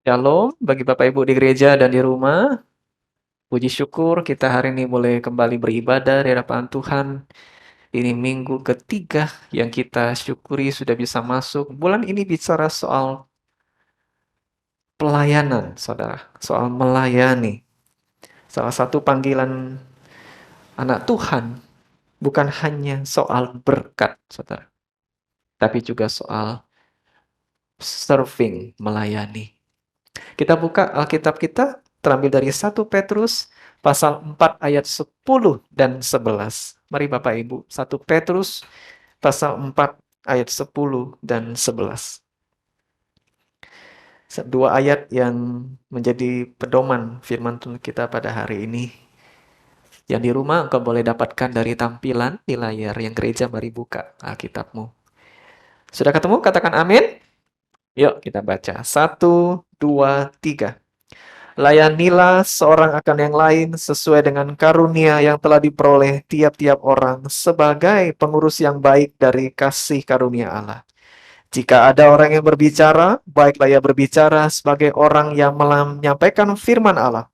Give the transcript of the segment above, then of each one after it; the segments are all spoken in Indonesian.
Shalom bagi Bapak Ibu di gereja dan di rumah. Puji syukur kita hari ini boleh kembali beribadah di hadapan Tuhan. Ini minggu ketiga yang kita syukuri sudah bisa masuk. Bulan ini bicara soal pelayanan, saudara. Soal melayani. Salah satu panggilan anak Tuhan bukan hanya soal berkat, saudara. Tapi juga soal serving, melayani. Kita buka Alkitab kita terambil dari 1 Petrus pasal 4 ayat 10 dan 11. Mari Bapak Ibu, 1 Petrus pasal 4 ayat 10 dan 11. Dua ayat yang menjadi pedoman firman Tuhan kita pada hari ini. Yang di rumah engkau boleh dapatkan dari tampilan di layar yang gereja. Mari buka Alkitabmu. Sudah ketemu? Katakan amin. Yuk kita baca. 1, 2, 3. Layanilah seorang akan yang lain sesuai dengan karunia yang telah diperoleh tiap-tiap orang sebagai pengurus yang baik dari kasih karunia Allah. Jika ada orang yang berbicara, baiklah ia berbicara sebagai orang yang menyampaikan firman Allah.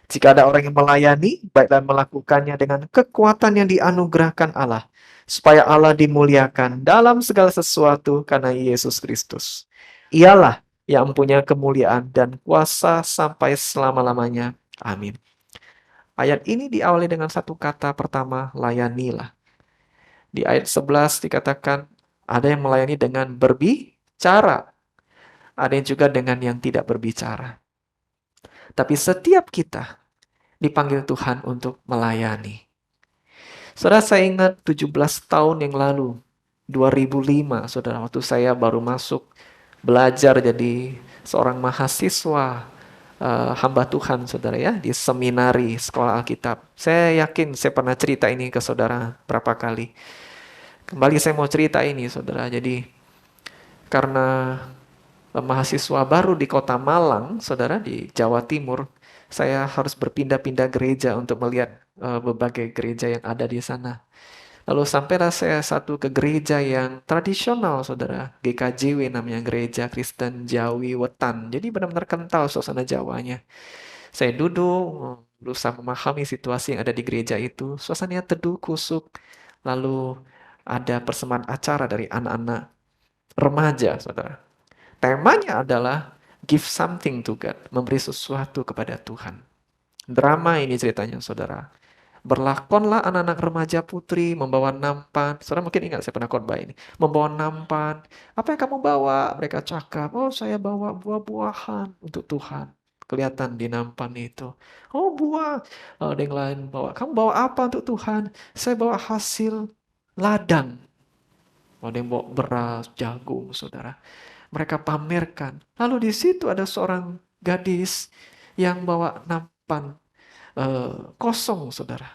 Jika ada orang yang melayani, baiklah melakukannya dengan kekuatan yang dianugerahkan Allah, supaya Allah dimuliakan dalam segala sesuatu karena Yesus Kristus. Ialah yang mempunyai kemuliaan dan kuasa sampai selama-lamanya. Amin. Ayat ini diawali dengan satu kata pertama, layanilah. Di ayat 11 dikatakan, ada yang melayani dengan berbicara. Ada yang juga dengan yang tidak berbicara. Tapi setiap kita dipanggil Tuhan untuk melayani. Saudara, saya ingat 17 tahun yang lalu, 2005, saudara, waktu saya baru masuk belajar jadi seorang mahasiswa hamba Tuhan, saudara ya, di seminari sekolah Alkitab. Saya yakin saya pernah cerita ini ke saudara berapa kali. Kembali saya mau cerita ini, saudara. Jadi karena mahasiswa baru di kota Malang, saudara, di Jawa Timur, saya harus berpindah-pindah gereja untuk melihat berbagai gereja yang ada di sana. Lalu sampailah saya satu ke gereja yang tradisional, saudara. GKJW namanya, Gereja Kristen Jawi Wetan. Jadi benar-benar kental suasana Jawanya. Saya duduk, berusaha memahami situasi yang ada di gereja itu. Suasananya teduh, kusuk. Lalu ada persembahan acara dari anak-anak remaja, saudara. Temanya adalah give something to God, memberi sesuatu kepada Tuhan. Drama ini ceritanya, saudara. Berlakonlah anak-anak remaja putri membawa nampan. Saudara mungkin ingat saya pernah khotbah ini. Membawa nampan. Apa yang kamu bawa? Mereka cakap, oh saya bawa buah-buahan untuk Tuhan. Kelihatan di nampan itu. Oh buah. Ada yang lain bawa. Kamu bawa apa untuk Tuhan? Saya bawa hasil ladang. Ada yang bawa beras, jagung, saudara. Mereka pamerkan. Lalu di situ ada seorang gadis yang bawa nampan kosong, saudara.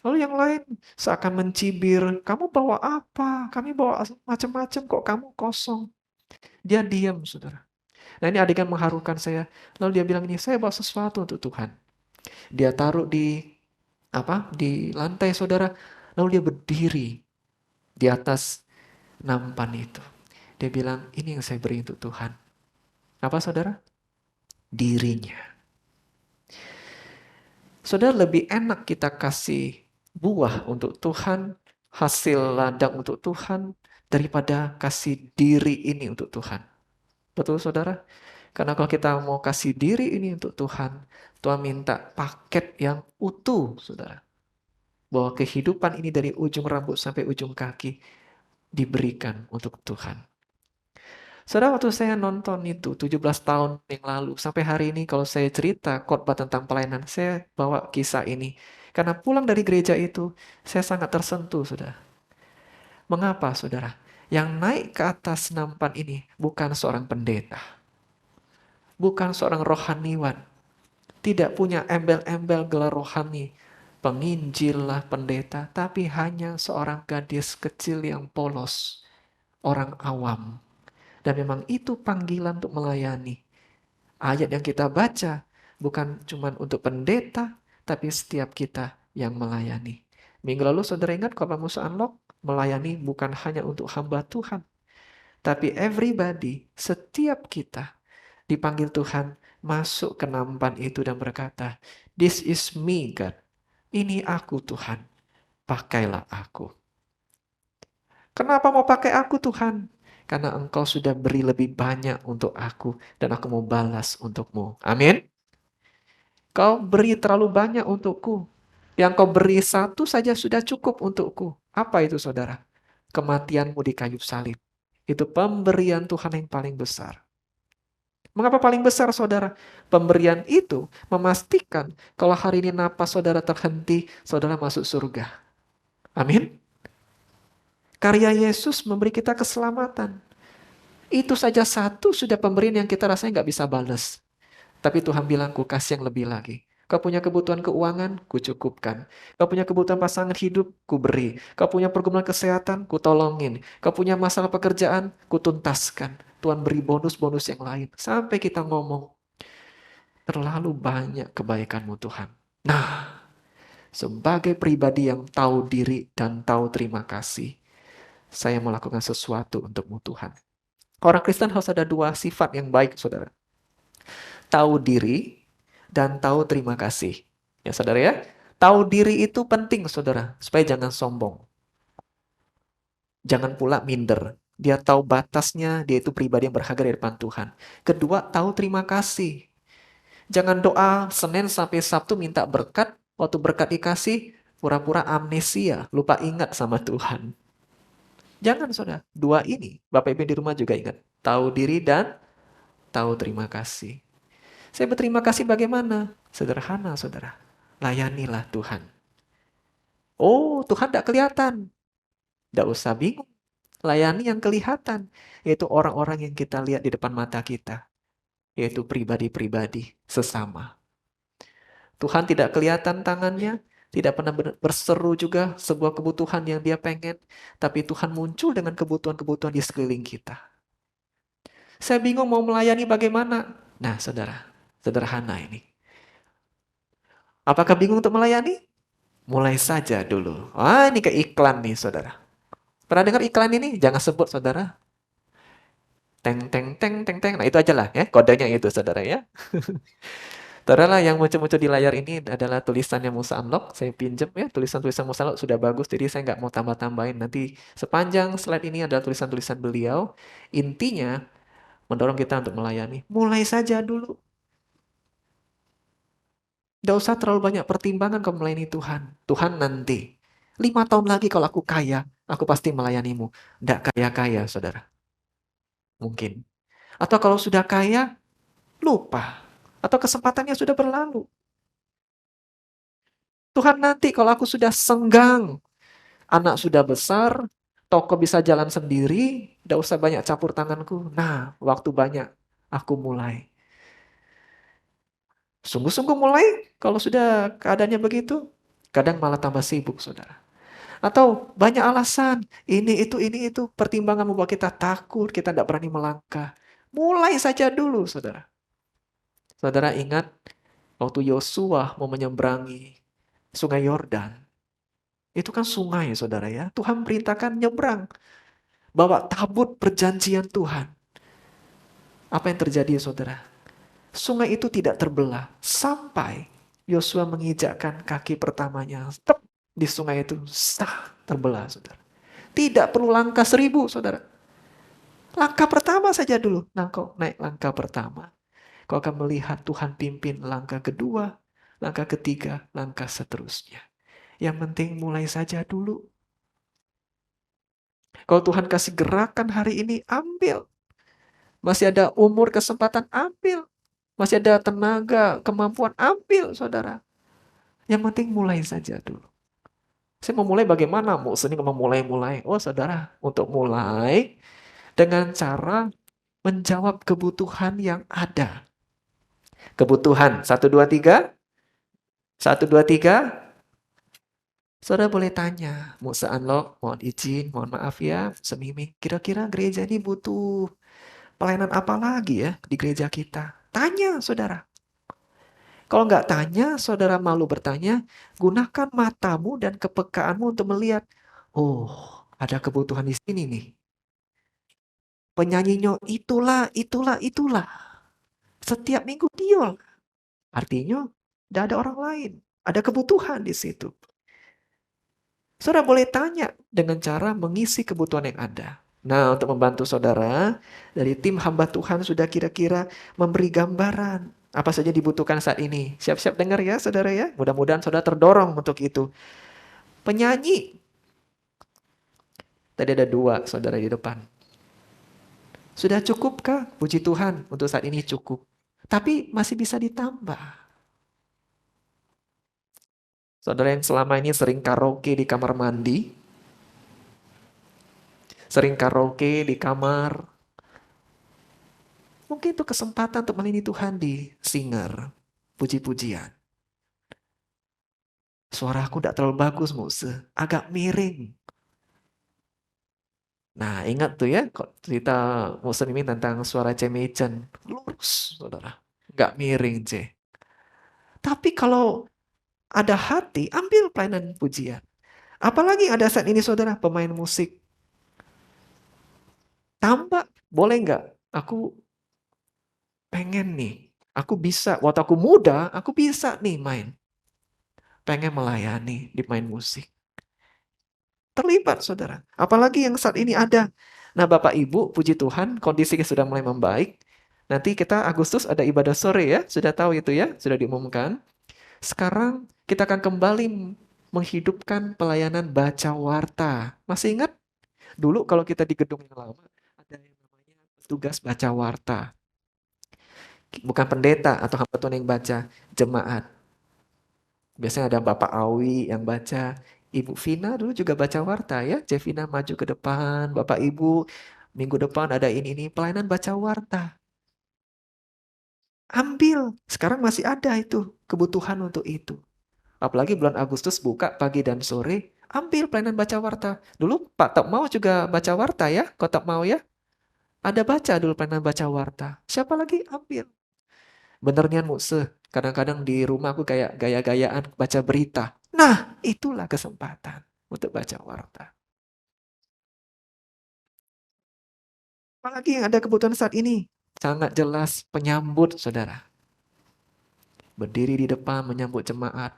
Lalu yang lain seakan mencibir, kamu bawa apa? Kami bawa macam-macam kok, kamu kosong. Dia diam, saudara. Nah ini adegan mengharukan saya. Lalu dia bilang ini, saya bawa sesuatu untuk Tuhan. Dia taruh di lantai, saudara. Lalu dia berdiri di atas nampan itu. Dia bilang, ini yang saya beri untuk Tuhan. Apa, saudara? Dirinya. Saudara, lebih enak kita kasih buah untuk Tuhan, hasil ladang untuk Tuhan, daripada kasih diri ini untuk Tuhan. Betul, saudara? Karena kalau kita mau kasih diri ini untuk Tuhan, Tuhan minta paket yang utuh, saudara. Bahwa kehidupan ini dari ujung rambut sampai ujung kaki diberikan untuk Tuhan. Saudara, waktu saya nonton itu 17 tahun yang lalu, sampai hari ini kalau saya cerita khotbah tentang pelayanan, saya bawa kisah ini. Karena pulang dari gereja itu, saya sangat tersentuh, saudara. Mengapa, saudara? Yang naik ke atas nampan ini bukan seorang pendeta. Bukan seorang rohaniwan. Tidak punya embel-embel gelar rohani. Penginjil lah, pendeta. Tapi hanya seorang gadis kecil yang polos. Orang awam. Dan memang itu panggilan untuk melayani. Ayat yang kita baca bukan cuma untuk pendeta, tapi setiap kita yang melayani. Minggu lalu saudara ingat khotbah Musa Unlock? Melayani bukan hanya untuk hamba Tuhan. Tapi everybody, setiap kita dipanggil Tuhan masuk ke nampan itu dan berkata, "This is me, God. Ini aku, Tuhan. Pakailah aku." Kenapa mau pakai aku, Tuhan? Karena Engkau sudah beri lebih banyak untuk aku dan aku mau balas untukmu. Amin. Kau beri terlalu banyak untukku. Yang kau beri satu saja sudah cukup untukku. Apa itu, saudara? Kematianmu di kayu salib. Itu pemberian Tuhan yang paling besar. Mengapa paling besar, saudara? Pemberian itu memastikan kalau hari ini napas saudara terhenti, saudara masuk surga. Amin. Karya Yesus memberi kita keselamatan. Itu saja satu sudah pemberian yang kita rasanya nggak bisa balas. Tapi Tuhan bilang, ku kasih yang lebih lagi. Kau punya kebutuhan keuangan, ku cukupkan. Kau punya kebutuhan pasangan hidup, ku beri. Kau punya pergumulan kesehatan, ku tolongin. Kau punya masalah pekerjaan, ku tuntaskan. Tuhan beri bonus-bonus yang lain. Sampai kita ngomong, terlalu banyak kebaikanmu Tuhan. Nah, sebagai pribadi yang tahu diri dan tahu terima kasih, saya melakukan sesuatu untukmu Tuhan. Orang Kristen harus ada dua sifat yang baik, saudara. Tahu diri dan tahu terima kasih. Ya, saudara ya. Tahu diri itu penting, saudara, supaya jangan sombong. Jangan pula minder. Dia tahu batasnya, dia itu pribadi yang berharga di depan Tuhan. Kedua, tahu terima kasih. Jangan doa Senin sampai Sabtu minta berkat, waktu berkat dikasih, pura-pura amnesia, lupa ingat sama Tuhan. Jangan, saudara. Dua ini, Bapak Ibu di rumah juga ingat. Tahu diri dan tahu terima kasih. Saya berterima kasih bagaimana? Sederhana, saudara. Layanilah Tuhan. Oh, Tuhan tidak kelihatan. Tidak usah bingung. Layani yang kelihatan. Yaitu orang-orang yang kita lihat di depan mata kita. Yaitu pribadi-pribadi sesama. Tuhan tidak kelihatan tangannya. Tidak pernah berseru juga sebuah kebutuhan yang dia pengen. Tapi Tuhan muncul dengan kebutuhan-kebutuhan di sekeliling kita. Saya bingung mau melayani bagaimana. Nah, saudara. Sederhana ini. Apakah bingung untuk melayani? Mulai saja dulu. Ah, ini ke iklan nih, saudara. Pernah dengar iklan ini? Jangan sebut, saudara. Teng, teng, teng, teng, teng. Nah, itu aja lah ya. Kodenya itu, saudara ya. Saudara yang muncul-muncul di layar ini adalah tulisannya Musa Unlock. Saya pinjam ya. Tulisan-tulisan Musa Unlock sudah bagus. Jadi saya nggak mau tambah-tambahin. Nanti sepanjang slide ini adalah tulisan-tulisan beliau. Intinya, mendorong kita untuk melayani. Mulai saja dulu. Nggak usah terlalu banyak pertimbangan kalau melayani Tuhan. Tuhan nanti. 5 tahun lagi kalau aku kaya, aku pasti melayanimu. Nggak kaya-kaya, saudara. Mungkin. Atau kalau sudah kaya, lupa. Atau kesempatannya sudah berlalu. Tuhan nanti kalau aku sudah senggang, anak sudah besar, toko bisa jalan sendiri, nggak usah banyak campur tanganku. Nah, waktu banyak, aku mulai. Sungguh-sungguh mulai, kalau sudah keadaannya begitu, kadang malah tambah sibuk, saudara. Atau banyak alasan, ini itu, pertimbangan membuat kita takut, kita tidak berani melangkah. Mulai saja dulu, saudara. Saudara ingat waktu Yosua mau menyeberangi Sungai Yordan. Itu kan sungai, saudara ya. Tuhan perintahkan nyebrang. Bawa tabut perjanjian Tuhan. Apa yang terjadi, saudara? Sungai itu tidak terbelah. Sampai Yosua menginjakkan kaki pertamanya. Tep, di sungai itu. Sah, terbelah, saudara. Tidak perlu langkah 1000, saudara. Langkah pertama saja dulu. Nah, kau naik langkah pertama. Kau akan melihat Tuhan pimpin langkah kedua, langkah ketiga, langkah seterusnya. Yang penting mulai saja dulu. Kalau Tuhan kasih gerakan hari ini, ambil. Masih ada umur, kesempatan, ambil. Masih ada tenaga, kemampuan, ambil, saudara. Yang penting mulai saja dulu. Saya mau mulai bagaimana? Mau seni mau mulai-mulai. Oh, saudara, untuk mulai dengan cara menjawab kebutuhan yang ada. Kebutuhan, satu, dua, tiga. Satu, dua, tiga. Saudara boleh tanya, Musa Unlock, mohon izin, mohon maaf ya, Semiming. Kira-kira gereja ini butuh pelayanan apa lagi ya di gereja kita? Tanya, saudara. Kalau nggak tanya, saudara malu bertanya, gunakan matamu dan kepekaanmu untuk melihat, oh, ada kebutuhan di sini nih. Penyanyinya itulah, itulah, itulah. Setiap minggu dia. Artinya, tidak ada orang lain. Ada kebutuhan di situ. Saudara boleh tanya dengan cara mengisi kebutuhan yang ada. Nah, untuk membantu saudara, dari tim hamba Tuhan sudah kira-kira memberi gambaran apa saja dibutuhkan saat ini. Siap-siap dengar ya, saudara ya. Mudah-mudahan saudara terdorong untuk itu. Penyanyi, tadi ada 2 saudara di depan. Sudah cukupkah? Puji Tuhan, untuk saat ini cukup. Tapi masih bisa ditambah. Saudara yang selama ini sering karaoke di kamar mandi, sering karaoke di kamar, mungkin itu kesempatan untuk melayani Tuhan di singer, puji-pujian. Suaraku tidak terlalu bagus, Muse. Agak miring. Nah, ingat tuh ya, kok cerita Muse ini tentang suara Cemecen. Lurus, saudara. Nggak miring, C. Tapi kalau ada hati, ambil pelayanan pujian. Apalagi ada saat ini, saudara, pemain musik. Tambah, boleh nggak? Aku pengen nih. Aku bisa, waktu aku muda, aku bisa nih main. Pengen melayani di main musik. Terlibat, saudara. Apalagi yang saat ini ada. Nah, Bapak Ibu, puji Tuhan, kondisinya sudah mulai membaik. Nanti kita Agustus ada ibadah sore ya. Sudah tahu itu ya, sudah diumumkan. Sekarang kita akan kembali menghidupkan pelayanan baca warta. Masih ingat? Dulu kalau kita di gedung yang lama, ada yang namanya tugas baca warta. Bukan pendeta atau hamba Tuhan yang baca, jemaat. Biasanya ada Bapak Awi yang baca, Ibu Vina dulu juga baca warta ya. Jevina maju ke depan, Bapak Ibu minggu depan ada ini pelayanan baca warta. Ambil, sekarang masih ada itu kebutuhan untuk itu. Apalagi bulan Agustus buka pagi dan sore, ambil pelayanan baca warta. Dulu Pak Tok Mau juga baca warta ya, Kotak Mau ya. Ada baca dulu pelayanan baca warta. Siapa lagi? Ambil. Benernya Muse, kadang-kadang di rumah aku kayak gaya-gayaan baca berita. Nah, itulah kesempatan untuk baca warta. Apalagi yang ada kebutuhan saat ini. Sangat jelas penyambut, saudara. Berdiri di depan menyambut jemaat.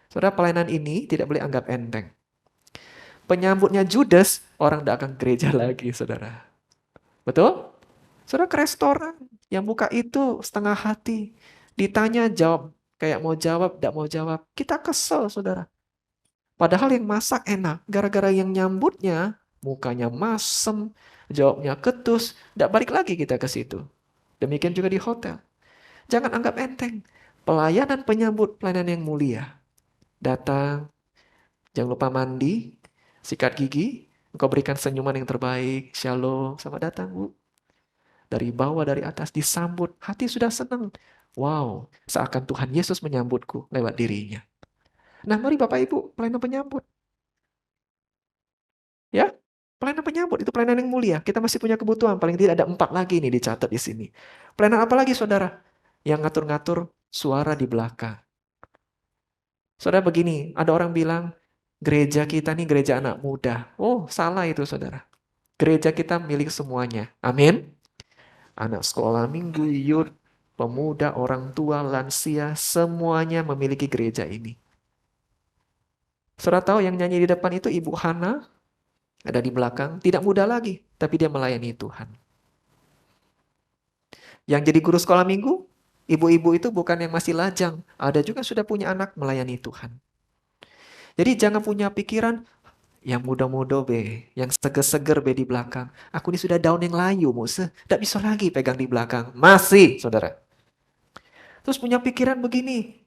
Saudara, pelayanan ini tidak boleh anggap enteng. Penyambutnya Judas, orang tidak akan gereja lagi, saudara. Betul? Saudara ke restoran, yang buka itu setengah hati. Ditanya jawab, kayak mau jawab, tidak mau jawab. Kita kesel, saudara. Padahal yang masak enak, gara-gara yang nyambutnya, mukanya masem, jawabnya ketus, tidak balik lagi kita ke situ. Demikian juga di hotel. Jangan anggap enteng. Pelayanan penyambut, pelayanan yang mulia. Datang, jangan lupa mandi, sikat gigi, engkau berikan senyuman yang terbaik, shalom, selamat datang Bu. Dari bawah, dari atas, disambut, hati sudah senang. Wow, seakan Tuhan Yesus menyambutku lewat dirinya. Nah mari Bapak Ibu, pelayanan penyambut. Ya, pelayanan penyambut itu pelayanan yang mulia. Kita masih punya kebutuhan. Paling tidak ada 4 lagi nih dicatat di sini. Pelayanan apa lagi saudara? Yang ngatur-ngatur suara di belakang. Saudara begini, ada orang bilang, gereja kita nih gereja anak muda. Oh, salah itu saudara. Gereja kita milik semuanya. Amin. Anak sekolah minggu, youth, pemuda, orang tua, lansia, semuanya memiliki gereja ini. Saudara tahu yang nyanyi di depan itu Ibu Hana, ada di belakang, tidak muda lagi, tapi dia melayani Tuhan. Yang jadi guru sekolah minggu, ibu-ibu itu bukan yang masih lajang, ada juga sudah punya anak melayani Tuhan. Jadi jangan punya pikiran, yang muda-muda be, yang seger-seger be di belakang. Aku ini sudah daun yang layu, Mose, tidak bisa lagi pegang di belakang. Masih, saudara. Terus punya pikiran begini,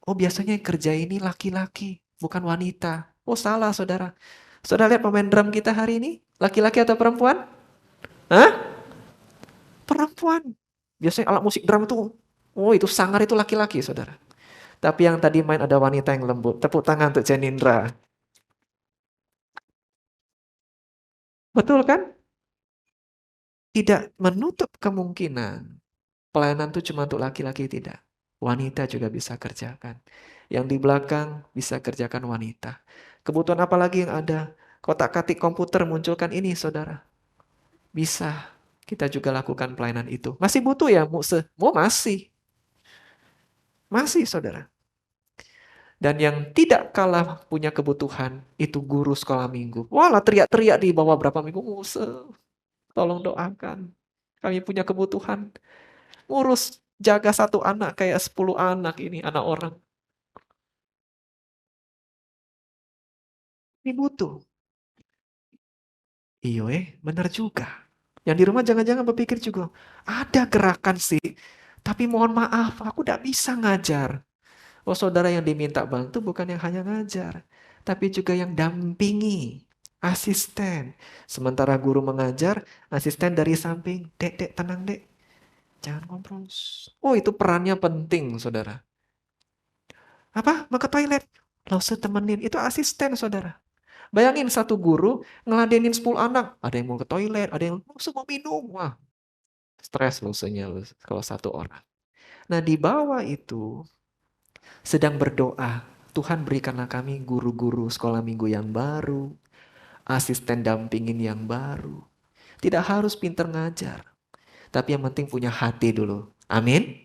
oh biasanya yang kerja ini laki-laki, bukan wanita. Oh salah, saudara. Saudara lihat pemain drum kita hari ini, laki-laki atau perempuan? Hah? Perempuan. Biasanya alat musik drum itu, oh itu sangar itu laki-laki, saudara. Tapi yang tadi main ada wanita yang lembut. Tepuk tangan untuk Jenindra. Betul kan? Tidak menutup kemungkinan pelayanan itu cuma untuk laki-laki, tidak. Wanita juga bisa kerjakan. Yang di belakang bisa kerjakan wanita. Kebutuhan apa lagi yang ada? Kotak-katik komputer munculkan ini, saudara. Bisa. Kita juga lakukan pelayanan itu. Masih butuh ya, Mau masih. Masih, saudara. Dan yang tidak kalah punya kebutuhan, itu guru sekolah minggu. Walah teriak-teriak di bawah berapa minggu. Tolong doakan. Kami punya kebutuhan. Ngurus, jaga satu anak kayak 10 anak ini, anak orang. Ini butuh. Iya benar juga. Yang di rumah jangan-jangan berpikir juga, ada gerakan sih, tapi mohon maaf, aku tidak bisa ngajar. Oh saudara, yang diminta bantu bukan yang hanya ngajar, tapi juga yang dampingi, asisten. Sementara guru mengajar, asisten dari samping, dek, dek, tenang dek, jangan ngobrol. Oh itu perannya penting saudara. Apa? Mau ke toilet? Langsung temenin, itu asisten saudara. Bayangin satu guru ngeladenin 10 anak. Ada yang mau ke toilet, ada yang langsung mau minum. Wah, stres lusunya kalau satu orang. Nah di bawah itu sedang berdoa. Tuhan berikanlah kami guru-guru sekolah minggu yang baru. Asisten dampingin yang baru. Tidak harus pinter ngajar. Tapi yang penting punya hati dulu. Amin.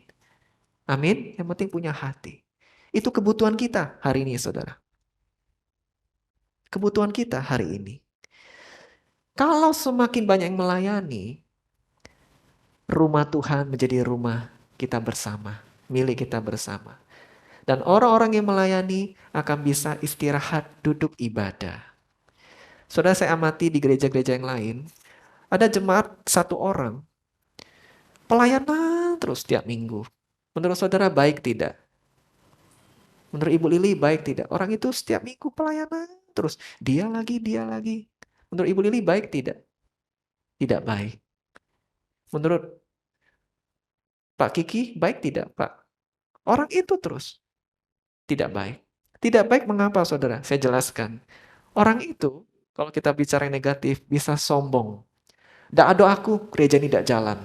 Amin. Yang penting punya hati. Itu kebutuhan kita hari ini saudara. Kebutuhan kita hari ini. Kalau semakin banyak yang melayani, rumah Tuhan menjadi rumah kita bersama, milik kita bersama. Dan orang-orang yang melayani akan bisa istirahat duduk ibadah. Saudara, saya amati di gereja-gereja yang lain, ada jemaat satu orang, pelayanan terus tiap minggu. Menurut saudara baik tidak? Menurut Ibu Lili baik tidak? Orang itu setiap minggu pelayanan terus, dia lagi, dia lagi. Menurut Ibu Lili baik tidak? Tidak baik. Menurut Pak Kiki baik tidak, Pak? Orang itu terus. Tidak baik. Tidak baik mengapa saudara? Saya jelaskan. Orang itu, kalau kita bicara yang negatif, bisa sombong. Tidak ada aku, gereja ini tidak jalan.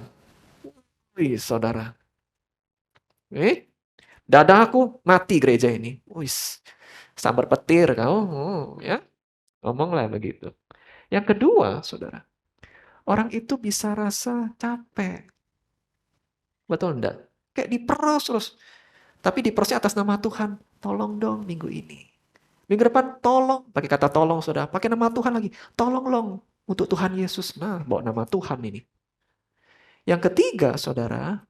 Wih saudara. Tidak ada aku, mati gereja ini. Wih, sambar petir kau. Ya, ngomonglah begitu. Yang kedua, saudara. Orang itu bisa rasa capek. Betul enggak? Kayak diperos terus. Tapi diperosnya atas nama Tuhan. Tolong dong minggu ini. Minggu depan tolong, pakai kata tolong saudara, pakai nama Tuhan lagi. Tolong dong untuk Tuhan Yesus. Nah, bawa nama Tuhan ini. Yang ketiga saudara,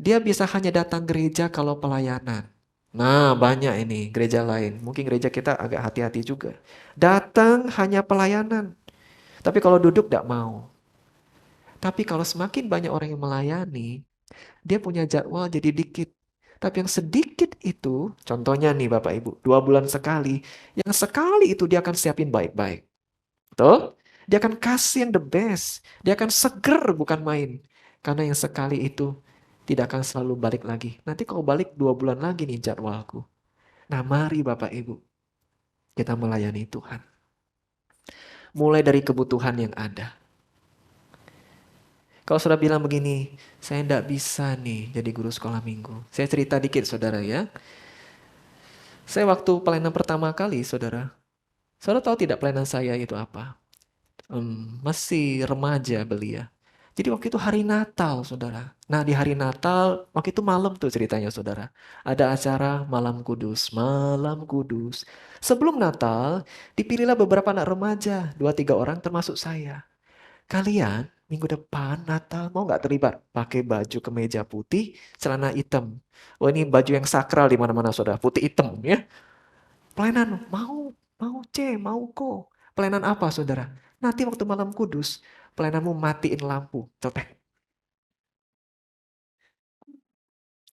dia bisa hanya datang gereja kalau pelayanan. Nah, banyak ini gereja lain. Mungkin gereja kita agak hati-hati juga. Datang hanya pelayanan. Tapi kalau duduk tidak mau. Tapi kalau semakin banyak orang yang melayani, dia punya jadwal jadi dikit. Tapi yang sedikit itu, contohnya nih Bapak Ibu, 2 bulan sekali. Yang sekali itu dia akan siapin baik-baik. Betul? Dia akan kasih yang the best. Dia akan seger bukan main. Karena yang sekali itu tidak akan selalu balik lagi. Nanti kalau balik 2 bulan lagi nih jadwalku. Nah mari Bapak Ibu, kita melayani Tuhan. Mulai dari kebutuhan yang ada. Kalau saudara bilang begini, saya tidak bisa nih jadi guru sekolah minggu. Saya cerita dikit saudara ya. Saya waktu pelayanan pertama kali saudara. Saudara tahu tidak pelayanan saya itu apa? Masih remaja belia. Jadi waktu itu hari Natal, saudara. Nah di hari Natal, waktu itu malam tuh ceritanya, saudara. Ada acara Malam Kudus, Malam Kudus. Sebelum Natal, dipilihlah beberapa anak remaja, 2-3 orang termasuk saya. Kalian minggu depan Natal mau nggak terlibat? Pakai baju kemeja putih, celana hitam. Oh ini baju yang sakral di mana-mana, saudara. Putih hitam ya. Pelayanan, mau C, mau ko. Pelayanan apa saudara? Nanti waktu malam kudus, pelayananmu matiin lampu. Cotek.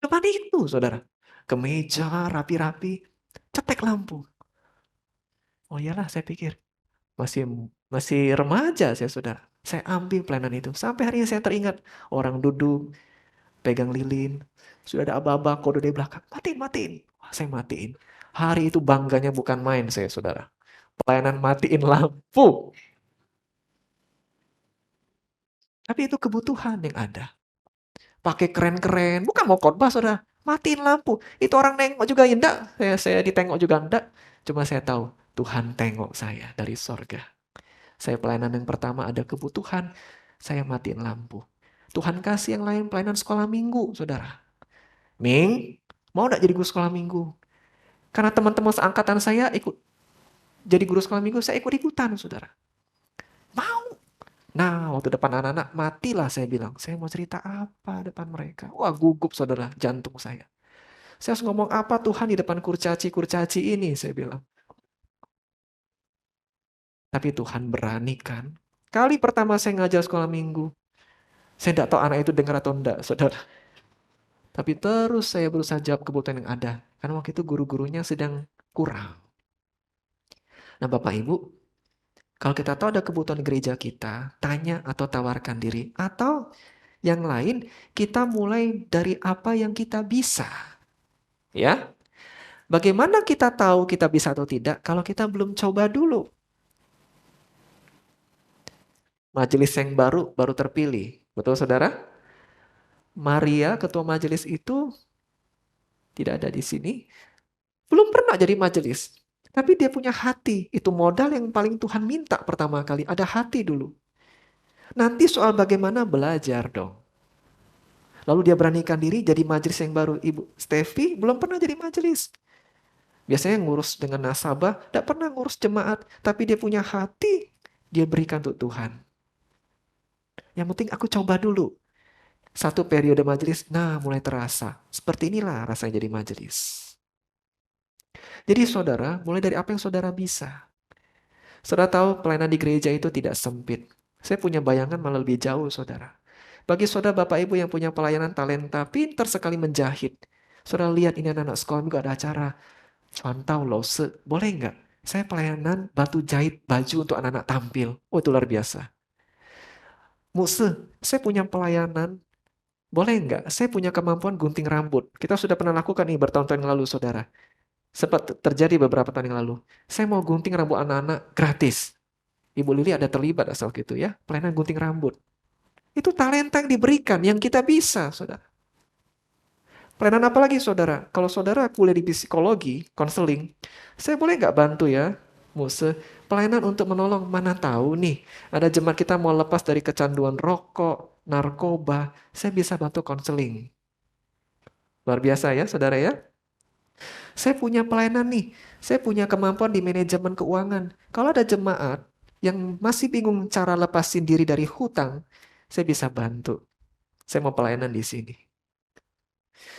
Depan itu saudara. Kemeja rapi-rapi, cetek lampu. Oh iyalah saya pikir. Masih masih remaja saya saudara. Saya ambil pelayanan itu. Sampai hari ini saya teringat. Orang duduk, pegang lilin. Sudah ada aba-aba kode di belakang. Matiin, matiin. Wah, saya matiin. Hari itu bangganya bukan main saya saudara. Pelayanan matiin lampu. Tapi itu kebutuhan yang ada. Pakai keren-keren, bukan mau khotbah saudara. Matiin lampu. Itu orang nengok juga enggak. Saya ditengok juga enggak. Cuma saya tahu Tuhan tengok saya dari sorga. Saya pelayanan yang pertama ada kebutuhan. Saya matiin lampu. Tuhan kasih yang lain pelayanan sekolah minggu, saudara. Ming, mau gak jadi guru sekolah minggu? Karena teman-teman seangkatan saya ikut jadi guru sekolah minggu, saya ikut-ikutan, saudara. Mau. Nah, waktu depan anak-anak, matilah saya bilang. Saya mau cerita apa depan mereka? Wah, gugup, saudara, jantung saya. Saya harus ngomong apa Tuhan di depan kurcaci-kurcaci ini, saya bilang. Tapi Tuhan berani kan? Kali pertama saya ngajar sekolah minggu, saya tidak tahu anak itu dengar atau enggak, saudara. Tapi terus saya berusaha jawab kebutuhan yang ada. Karena waktu itu guru-gurunya sedang kurang. Nah, Bapak Ibu, kalau kita tahu ada kebutuhan gereja kita, tanya atau tawarkan diri. Atau yang lain, kita mulai dari apa yang kita bisa. Ya, bagaimana kita tahu kita bisa atau tidak kalau kita belum coba dulu? Majelis yang baru terpilih. Betul, saudara? Maria, ketua majelis itu tidak ada di sini. Belum pernah jadi majelis. Tapi dia punya hati. Itu modal yang paling Tuhan minta pertama kali. Ada hati dulu. Nanti soal bagaimana belajar dong. Lalu dia beranikan diri jadi majelis yang baru. Ibu Stevi belum pernah jadi majelis. Biasanya ngurus dengan nasabah, tidak pernah ngurus jemaat. Tapi dia punya hati, dia berikan untuk Tuhan. Yang penting aku coba dulu. Satu periode majelis, nah mulai terasa. Seperti inilah rasanya jadi majelis. Jadi saudara, mulai dari apa yang saudara bisa. Saudara tahu pelayanan di gereja itu tidak sempit. Saya punya bayangan malah lebih jauh, saudara. Bagi saudara Bapak Ibu yang punya pelayanan talenta, pintar sekali menjahit. Saudara lihat ini anak-anak sekolah juga ada acara. Fantau lose, boleh nggak? Saya pelayanan bantu jahit baju untuk anak-anak tampil. Oh itu luar biasa. Muse, saya punya pelayanan. Boleh nggak? Saya punya kemampuan gunting rambut. Kita sudah pernah lakukan nih bertahun-tahun yang lalu, saudara. Sempat terjadi beberapa tahun yang lalu. Saya mau gunting rambut anak-anak gratis. Ibu Lili ada terlibat asal gitu ya. Pelayanan gunting rambut. Itu talenta yang diberikan, yang kita bisa, saudara. Pelayanan apa lagi, saudara? Kalau saudara kuliah di psikologi, konseling, saya boleh nggak bantu ya, Muse? Pelayanan untuk menolong, mana tahu nih, ada jemaat kita mau lepas dari kecanduan rokok, narkoba, saya bisa bantu konseling. Luar biasa ya, saudara ya. Saya punya pelayanan nih, saya punya kemampuan di manajemen keuangan. Kalau ada jemaat yang masih bingung cara lepasin diri dari hutang, saya bisa bantu. Saya mau pelayanan di sini.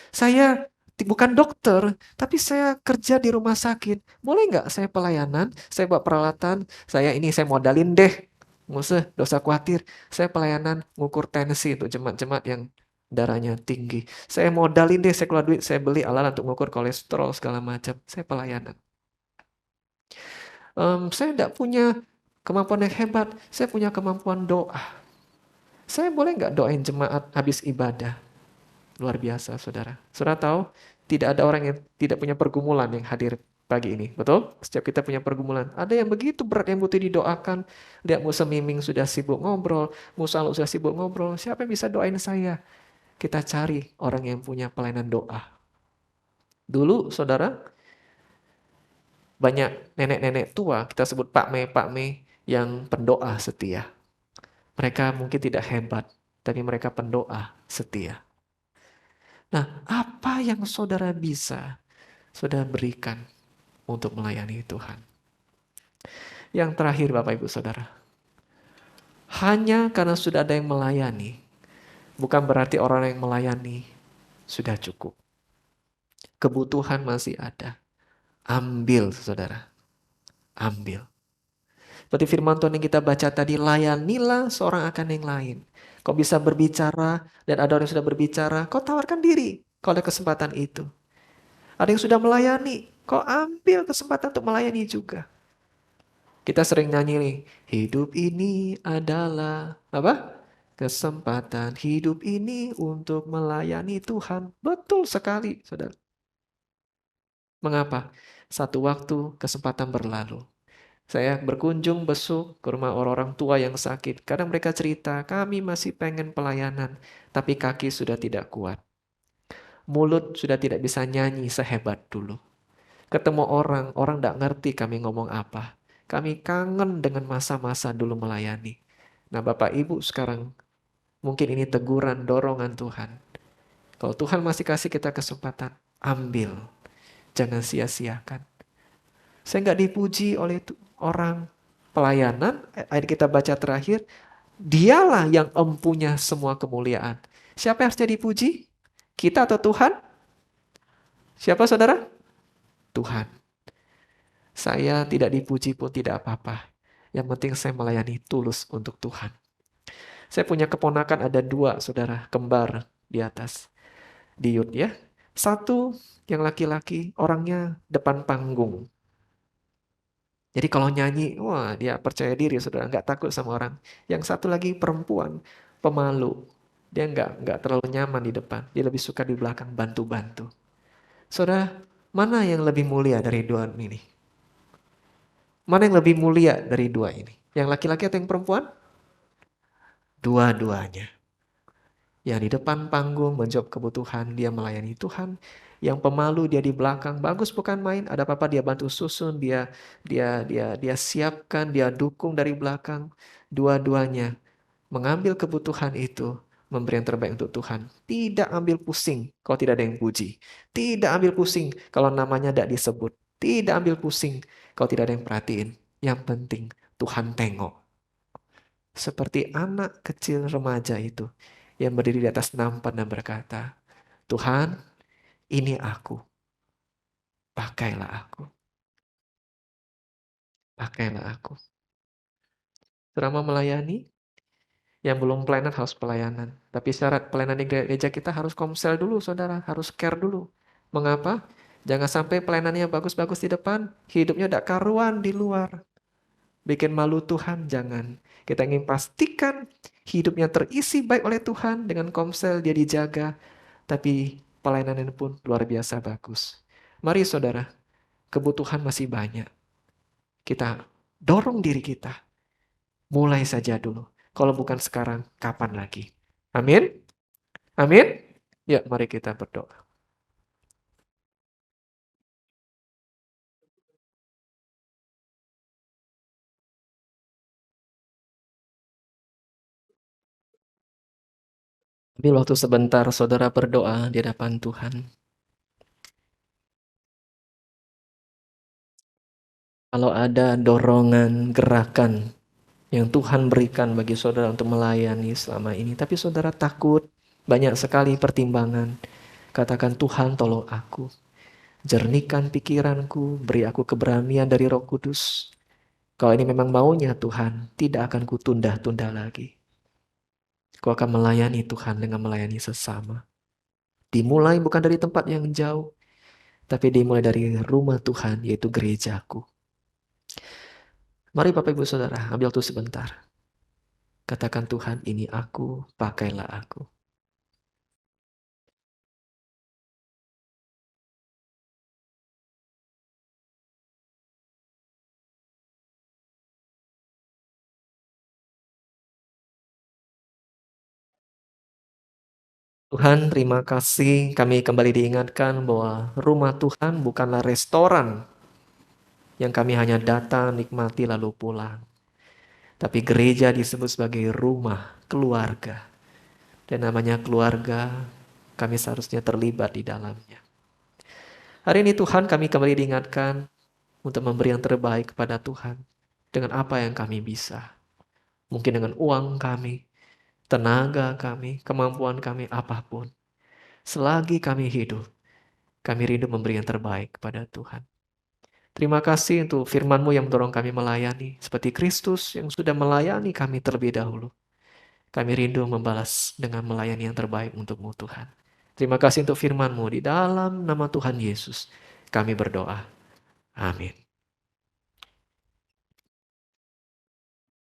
Saya bukan dokter, tapi saya kerja di rumah sakit. Boleh nggak saya pelayanan? Saya bawa peralatan, saya modalin deh. Nggak usah, dosa khawatir. Saya pelayanan ngukur tensi untuk jemaat-jemaat yang darahnya tinggi. Saya modalin deh, saya keluar duit, saya beli alat untuk ngukur kolesterol segala macam. Saya pelayanan. Saya tidak punya kemampuan yang hebat, saya punya kemampuan doa. Saya boleh nggak doain jemaat habis ibadah? Luar biasa, saudara. Saudara tahu, tidak ada orang yang tidak punya pergumulan yang hadir pagi ini. Betul? Setiap kita punya pergumulan. Ada yang begitu berat yang butuh didoakan. Lihat Musa Miming sudah sibuk ngobrol. Musa Alu sudah sibuk ngobrol. Siapa yang bisa doain saya? Kita cari orang yang punya pelayanan doa. Dulu, saudara, banyak nenek-nenek tua, kita sebut Pak Me, yang pendoa setia. Mereka mungkin tidak hebat, tapi mereka pendoa setia. Nah, apa yang saudara bisa saudara berikan untuk melayani Tuhan? Yang terakhir Bapak Ibu Saudara, hanya karena sudah ada yang melayani, bukan berarti orang yang melayani sudah cukup. Kebutuhan masih ada. Ambil, saudara. Ambil. Seperti firman Tuhan yang kita baca tadi, layanilah seorang akan yang lain. Kau bisa berbicara dan ada orang yang sudah berbicara, kau tawarkan diri kalau ada kesempatan itu. Ada yang sudah melayani, kau ambil kesempatan untuk melayani juga. Kita sering nyanyi nih, hidup ini adalah apa? Kesempatan hidup ini untuk melayani Tuhan. Betul sekali, saudara. Mengapa? Satu waktu kesempatan berlalu. Saya berkunjung besuk ke rumah orang-orang tua yang sakit. Kadang mereka cerita, kami masih pengen pelayanan, tapi kaki sudah tidak kuat. Mulut sudah tidak bisa nyanyi sehebat dulu. Ketemu orang, orang tidak ngerti kami ngomong apa. Kami kangen dengan masa-masa dulu melayani. Nah Bapak Ibu sekarang Mungkin ini teguran, dorongan Tuhan. Kalau Tuhan masih kasih kita kesempatan, ambil. Jangan sia-siakan. Saya nggak dipuji oleh orang pelayanan, ayat kita baca terakhir, dialah yang empunya semua kemuliaan. Siapa yang harusnya dipuji? Kita atau Tuhan? Siapa saudara? Tuhan. Saya tidak dipuji pun tidak apa-apa. Yang penting saya melayani tulus untuk Tuhan. Saya punya keponakan ada 2 saudara, kembar di atas. Di Yud ya. Satu yang laki-laki orangnya depan panggung. Jadi kalau nyanyi, wah dia percaya diri saudara, nggak takut sama orang. Yang satu lagi perempuan, pemalu. Dia nggak terlalu nyaman di depan. Dia lebih suka di belakang bantu-bantu. Saudara, mana yang lebih mulia dari 2 ini? Mana yang lebih mulia dari 2 ini? Yang laki-laki atau yang perempuan? Dua-duanya. Yang di depan panggung menjawab kebutuhan, dia melayani Tuhan. Yang pemalu dia di belakang, bagus bukan main, ada apa-apa dia bantu susun, dia siapkan, dia dukung dari belakang. Dua-duanya mengambil kebutuhan itu, memberi yang terbaik untuk Tuhan. Tidak ambil pusing kalau tidak ada yang puji. Tidak ambil pusing kalau namanya tidak disebut. Tidak ambil pusing kalau tidak ada yang perhatiin. Yang penting Tuhan tengok. Seperti anak kecil remaja itu yang berdiri di atas nampan dan berkata, Tuhan, ini aku, pakailah aku, pakailah aku. Selama melayani, yang belum pelayanan harus pelayanan. Tapi syarat pelayanan di gereja kita harus komsel dulu, saudara. Harus care dulu. Mengapa? Jangan sampai pelayanannya bagus-bagus di depan, hidupnya tidak karuan di luar. Bikin malu Tuhan, jangan. Kita ingin pastikan hidupnya terisi baik oleh Tuhan, dengan komsel dia dijaga. Tapi pelayanannya pun luar biasa bagus. Mari saudara, kebutuhan masih banyak. Kita dorong diri kita. Mulai saja dulu. Kalau bukan sekarang, kapan lagi? Amin? Amin? Ya, mari kita berdoa. Ambil waktu sebentar, saudara berdoa di hadapan Tuhan. Kalau ada dorongan, gerakan yang Tuhan berikan bagi saudara untuk melayani selama ini, tapi saudara takut, banyak sekali pertimbangan. Katakan, Tuhan tolong aku. Jernihkan pikiranku, beri aku keberanian dari Roh Kudus. Kalau ini memang maunya Tuhan, tidak akan kutunda-tunda lagi. Kau akan melayani Tuhan dengan melayani sesama. Dimulai bukan dari tempat yang jauh, tapi dimulai dari rumah Tuhan, yaitu gerejaku. Mari Bapak Ibu Saudara, ambil waktu sebentar. Katakan, Tuhan, ini aku, pakailah aku. Tuhan, terima kasih kami kembali diingatkan bahwa rumah Tuhan bukanlah restoran yang kami hanya datang, nikmati lalu pulang. Tapi gereja disebut sebagai rumah keluarga. Dan namanya keluarga, kami seharusnya terlibat di dalamnya. Hari ini Tuhan, kami kembali diingatkan untuk memberi yang terbaik kepada Tuhan. Dengan apa yang kami bisa. Mungkin dengan uang kami, tenaga kami, kemampuan kami, apapun. Selagi kami hidup, kami rindu memberi yang terbaik kepada Tuhan. Terima kasih untuk firman-Mu yang mendorong kami melayani. Seperti Kristus yang sudah melayani kami terlebih dahulu. Kami rindu membalas dengan melayani yang terbaik untuk-Mu Tuhan. Terima kasih untuk firman-Mu. Di dalam nama Tuhan Yesus, kami berdoa. Amin.